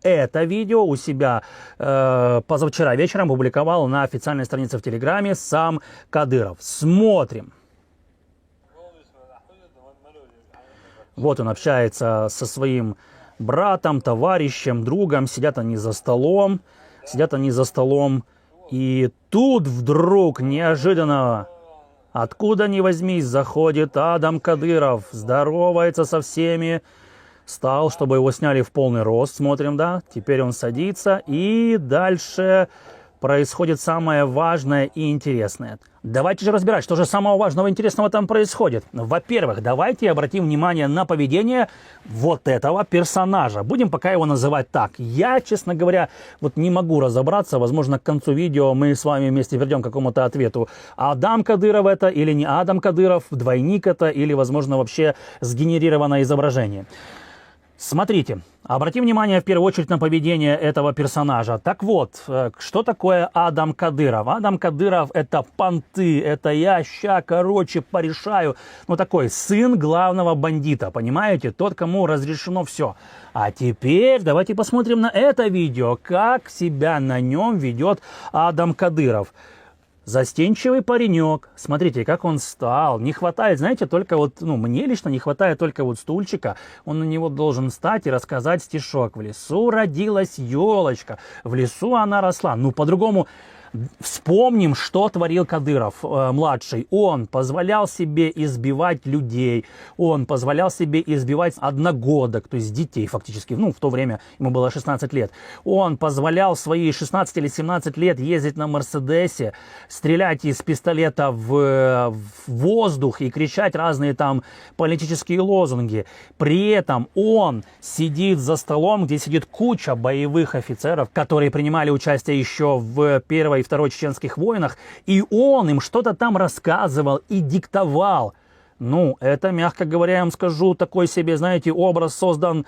это видео у себя позавчера вечером публиковал на официальной странице в Телеграме сам Кадыров. Смотрим. Вот он общается со своим братом, товарищем, другом. Сидят они за столом. И тут вдруг неожиданно, откуда ни возьмись, заходит Адам Кадыров, здоровается со всеми. Стал, чтобы его сняли в полный рост. Смотрим, да? Теперь он садится. И дальше происходит самое важное и интересное. Давайте же разбирать, что же самого важного и интересного там происходит. Во-первых, давайте обратим внимание на поведение вот этого персонажа. Будем пока его называть так. Я, честно говоря, вот не могу разобраться. Возможно, к концу видео мы с вами вместе придем к какому-то ответу. Адам Кадыров это или не Адам Кадыров, двойник это или, возможно, вообще сгенерированное изображение. Смотрите, обратим внимание в первую очередь на поведение этого персонажа. Так вот, что такое Адам Кадыров? Адам Кадыров это понты, это я ща, короче, порешаю. Ну такой сын главного бандита, понимаете? Тот, кому разрешено все. А теперь давайте посмотрим на это видео, как себя на нем ведет Адам Кадыров. Застенчивый паренек. Смотрите, как он встал. Не хватает, знаете, только вот, мне лично не хватает только вот стульчика. Он на него должен встать и рассказать стишок. В лесу родилась елочка, в лесу она росла. По-другому вспомним, что творил Кадыров младший. Он позволял себе избивать людей. Он позволял себе избивать одногодок, то есть детей фактически. В то время ему было 16 лет. Он позволял в свои 16 или 17 лет ездить на Мерседесе, стрелять из пистолета в воздух и кричать разные там политические лозунги. При этом он сидит за столом, где сидит куча боевых офицеров, которые принимали участие еще в Первой и Второй чеченских войнах, и он им что-то там рассказывал и диктовал. Это, мягко говоря, я вам скажу, такой себе, знаете, образ создан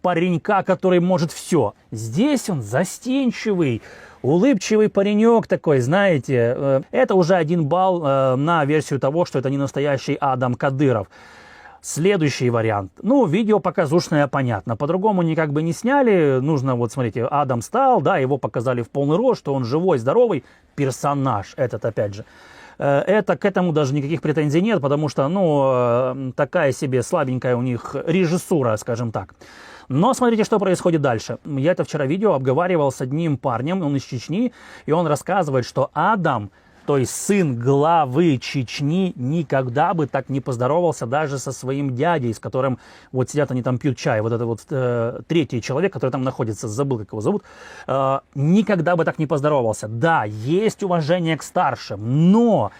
паренька, который может все. Здесь он застенчивый, улыбчивый паренек такой, знаете. Это уже 1 балл на версию того, что это не настоящий Адам Кадыров. Следующий вариант. Видео показушное, понятно. По-другому никак бы не сняли. Нужно, вот смотрите, Адам стал, да, его показали в полный рост, что он живой, здоровый персонаж. Этот, опять же. К этому даже никаких претензий нет, потому что, такая себе слабенькая у них режиссура, скажем так. Но смотрите, что происходит дальше. Я это вчера видео обговаривал с одним парнем, он из Чечни, и он рассказывает, что Адам, то есть сын главы Чечни, никогда бы так не поздоровался даже со своим дядей, с которым вот сидят они там пьют чай. Вот это вот третий человек, который там находится, забыл, как его зовут, никогда бы так не поздоровался. Да, есть уважение к старшим, но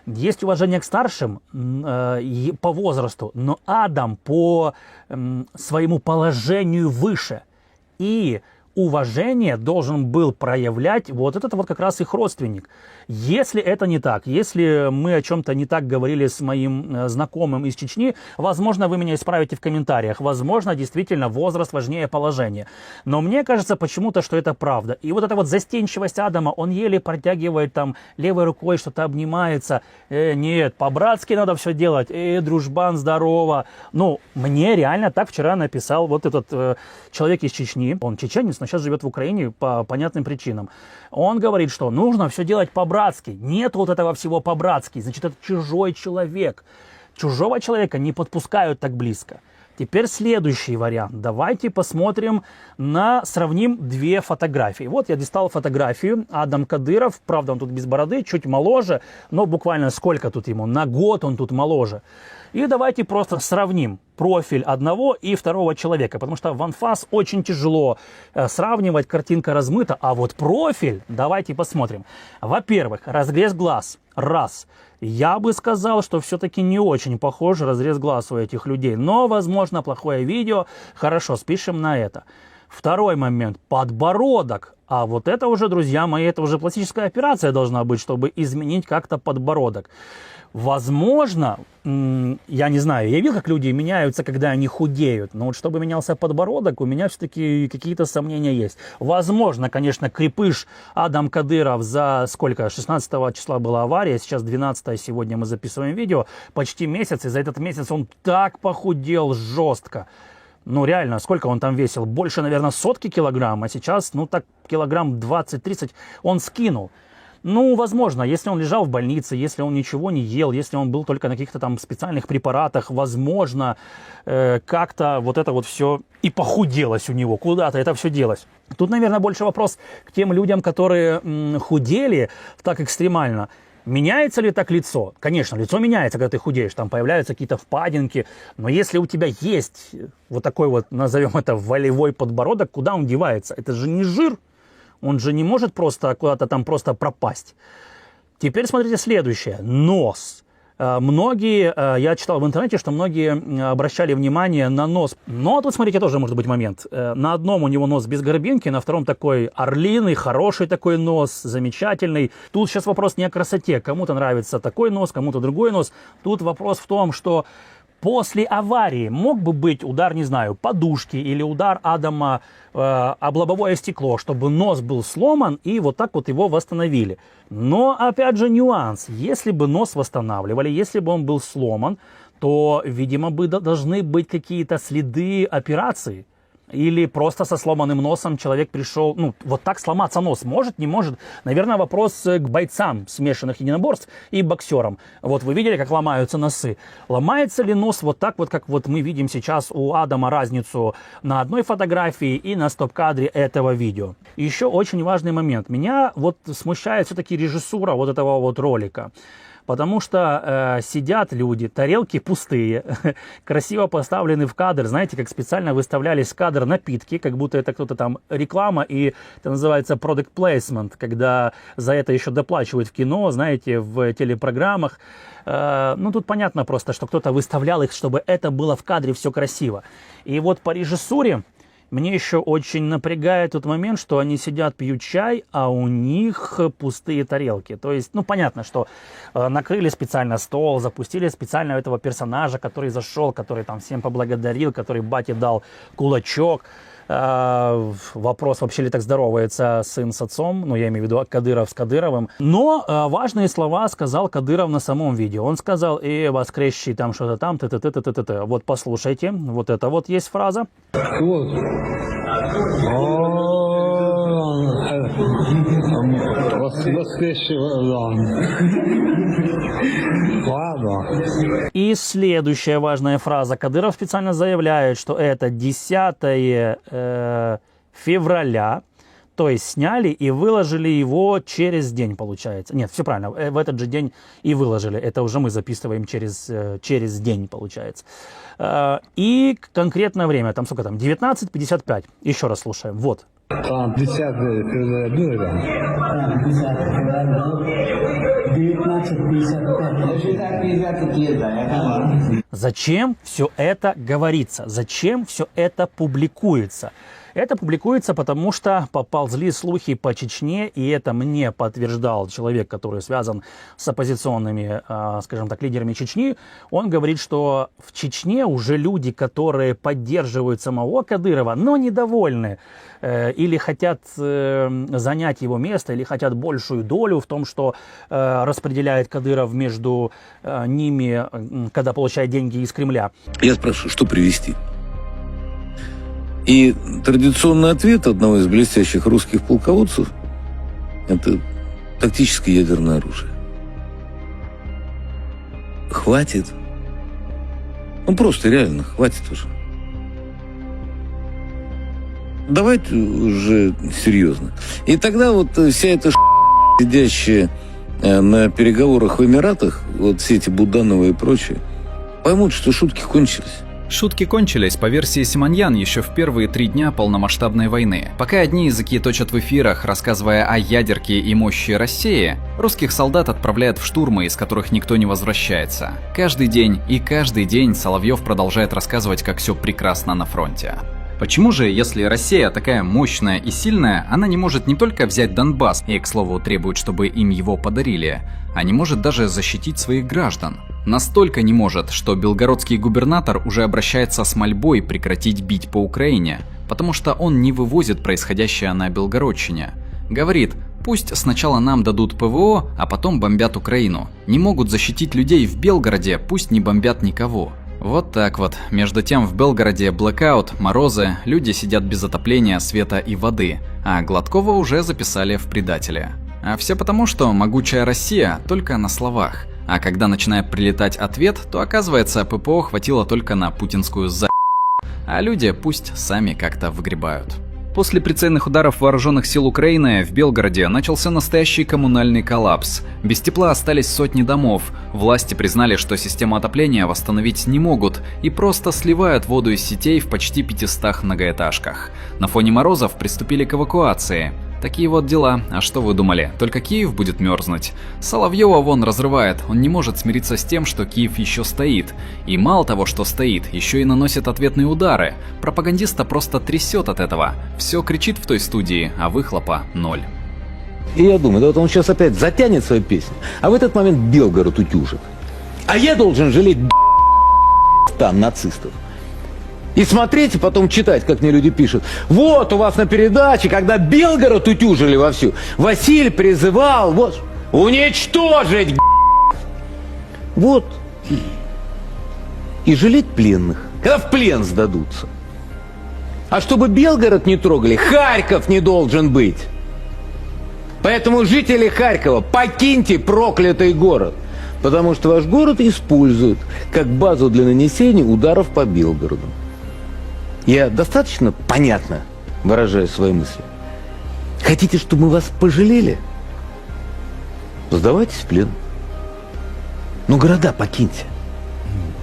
есть уважение к старшим по возрасту, но Адам по своему положению выше. И уважение должен был проявлять вот этот вот как раз их родственник. Если это не так, если мы о чем-то не так говорили с моим знакомым из Чечни, возможно, вы меня исправите в комментариях. Возможно, действительно, возраст важнее положения. Но мне кажется почему-то, что это правда. И вот эта вот застенчивость Адама, он еле протягивает там левой рукой, что-то обнимается. Нет, по-братски надо все делать. Дружбан, здорово. Мне реально так вчера написал вот этот человек из Чечни. Он чеченец, но сейчас живет в Украине по понятным причинам. Он говорит, что нужно все делать по-братски. Нет вот этого всего по-братски. Значит, это чужой человек. Чужого человека не подпускают так близко. Теперь следующий вариант. Давайте посмотрим сравним 2 фотографии. Вот я достал фотографию. Адам Кадыров. Правда, он тут без бороды, чуть моложе. Но буквально сколько тут ему? На год он тут моложе. И давайте просто сравним профиль одного и второго человека, потому что в анфас очень тяжело сравнивать, картинка размыта, а вот профиль, давайте посмотрим. Во-первых, разрез глаз. Раз. Я бы сказал, что все-таки не очень похож разрез глаз у этих людей, но, возможно, плохое видео. Хорошо, спишем на это. Второй момент. Подбородок. А вот это уже, друзья мои, это уже пластическая операция должна быть, чтобы изменить как-то подбородок. Возможно, я не знаю, я видел, как люди меняются, когда они худеют, но вот чтобы менялся подбородок, у меня все-таки какие-то сомнения есть. Возможно, конечно, крепыш Адам Кадыров за сколько? 16 числа была авария, сейчас 12, сегодня мы записываем видео, почти месяц, и за этот месяц он так похудел жестко. Ну, реально, сколько он там весил? Больше, наверное, 100 килограмм, а сейчас, ну, так, килограмм 20-30 он скинул. Ну, возможно, если он лежал в больнице, если он ничего не ел, если он был только на каких-то там специальных препаратах, возможно, как-то вот это вот все и похуделось у него, куда-то это все делось. Тут, наверное, больше вопрос к тем людям, которые худели так экстремально. Меняется ли так лицо? Конечно, лицо меняется, когда ты худеешь, там появляются какие-то впадинки, но если у тебя есть вот такой вот, назовем это, волевой подбородок, куда он девается? Это же не жир. Он же не может просто куда-то там просто пропасть. Теперь смотрите следующее. Нос. Многие, я читал в интернете, что многие обращали внимание на нос. Но тут, смотрите, тоже может быть момент. На одном у него нос без горбинки, на втором такой орлиный, хороший такой нос, замечательный. Тут сейчас вопрос не о красоте. Кому-то нравится такой нос, кому-то другой нос. Тут вопрос в том, что после аварии мог бы быть удар, не знаю, подушки или удар Адама об лобовое стекло, чтобы нос был сломан и вот так вот его восстановили. Но, опять же, нюанс. Если бы нос восстанавливали, если бы он был сломан, то, видимо, должны быть какие-то следы операции. Или просто со сломанным носом человек пришел, ну, вот так сломаться нос может, не может. Наверное, вопрос к бойцам смешанных единоборств и боксерам. Вот вы видели, как ломаются носы. Ломается ли нос вот так вот, как вот мы видим сейчас у Адама разницу на одной фотографии и на стоп-кадре этого видео. Еще очень важный момент. Меня вот смущает все-таки режиссура вот этого вот ролика. Потому что сидят люди, тарелки пустые, красиво поставлены в кадр. Знаете, как специально выставлялись в кадр напитки, как будто это кто-то там реклама, и это называется product placement, когда за это еще доплачивают в кино, знаете, в телепрограммах. Ну, тут понятно просто, что кто-то выставлял их, чтобы это было в кадре все красиво. И вот по режиссуре мне еще очень напрягает тот момент, что они сидят, пьют чай, а у них пустые тарелки. То есть, ну, понятно, что накрыли специально стол, запустили специально этого персонажа, который зашел, который там всем поблагодарил, который бате дал кулачок. Вопрос, вообще ли так здоровается сын с отцом, ну, я имею в виду Кадыров с Кадыровым. Но важные слова сказал Кадыров на самом видео. Он сказал: «И воскресший там что-то там, т-т-т-т-т-т». Вот послушайте, вот это вот есть фраза. И следующая важная фраза. Кадыров специально заявляет, что это 10 февраля, то есть сняли и выложили его через день, получается. Нет, все правильно, в этот же день и выложили. Это уже мы записываем через день, получается. И конкретное время, там сколько там, 19:55. Еще раз слушаем, вот. 10 февраля было, да? 10 февраля, 19:55. Зачем все это говорится? Зачем все это публикуется? Это публикуется, потому что поползли слухи по Чечне, и это мне подтверждал человек, который связан с оппозиционными, скажем так, лидерами Чечни. Он говорит, что в Чечне уже люди, которые поддерживают самого Кадырова, но недовольны или хотят занять его место, или хотят большую долю в том, что распределяет Кадыров между ними, когда получает деньги из Кремля. Я спрашиваю, что привезти? И традиционный ответ одного из блестящих русских полководцев – это тактическое ядерное оружие. Хватит. Ну, просто реально, хватит уже. Давайте уже серьезно. И тогда вот вся эта сидящая на переговорах в Эмиратах, вот все эти Будановы и прочие, поймут, что шутки кончились. Шутки кончились, по версии Симоньян, еще в первые 3 дня полномасштабной войны. Пока одни языки точат в эфирах, рассказывая о ядерке и мощи России, русских солдат отправляют в штурмы, из которых никто не возвращается. Каждый день Соловьев продолжает рассказывать, как все прекрасно на фронте. Почему же, если Россия такая мощная и сильная, она не может не только взять Донбасс и, к слову, требует, чтобы им его подарили, а не может даже защитить своих граждан? Настолько не может, что белгородский губернатор уже обращается с мольбой прекратить бить по Украине, потому что он не вывозит происходящее на Белгородчине. Говорит: пусть сначала нам дадут ПВО, а потом бомбят Украину. Не могут защитить людей в Белгороде, пусть не бомбят никого. Вот так вот. Между тем в Белгороде блэкаут, морозы, люди сидят без отопления, света и воды, а Гладкова уже записали в предателя. А все потому, что могучая Россия только на словах, а когда начинает прилетать ответ, то оказывается ППО хватило только на путинскую а люди пусть сами как-то выгребают. После прицельных ударов вооруженных сил Украины в Белгороде начался настоящий коммунальный коллапс. Без тепла остались сотни домов. Власти признали, что систему отопления восстановить не могут и просто сливают воду из сетей в почти 500 многоэтажках. На фоне морозов приступили к эвакуации. Такие вот дела. А что вы думали? Только Киев будет мерзнуть? Соловьева вон разрывает. Он не может смириться с тем, что Киев еще стоит. И мало того, что стоит, еще и наносит ответные удары. Пропагандиста просто трясет от этого. Все кричит в той студии, а выхлопа ноль. И я думаю, да вот он сейчас опять затянет свою песню, а в этот момент Белгород утюжит. А я должен жалеть там нацистов. И смотреть, и потом читать, как мне люди пишут. Вот у вас на передаче, когда Белгород утюжили вовсю, Василий призывал вот уничтожить. Вот. И жалеть пленных, когда в плен сдадутся. А чтобы Белгород не трогали, Харьков не должен быть. Поэтому жители Харькова, покиньте проклятый город. Потому что ваш город используют как базу для нанесения ударов по Белгороду. Я достаточно понятно выражаю свои мысли? Хотите, чтобы мы вас пожалели? Сдавайтесь в плен. Ну, города покиньте.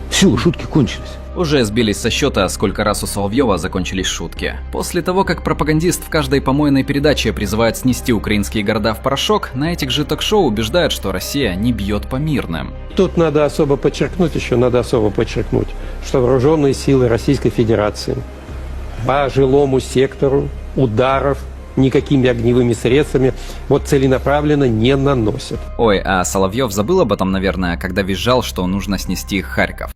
Все, шутки кончились. Уже сбились со счета, сколько раз у Соловьева закончились шутки. После того, как пропагандист в каждой помойной передаче призывает снести украинские города в порошок, на этих же ток-шоу убеждают, что Россия не бьет по мирным. Тут надо особо подчеркнуть, что вооруженные силы Российской Федерации по жилому сектору ударов никакими огневыми средствами вот целенаправленно не наносят. Ой, а Соловьев забыл об этом, наверное, когда визжал, что нужно снести Харьков.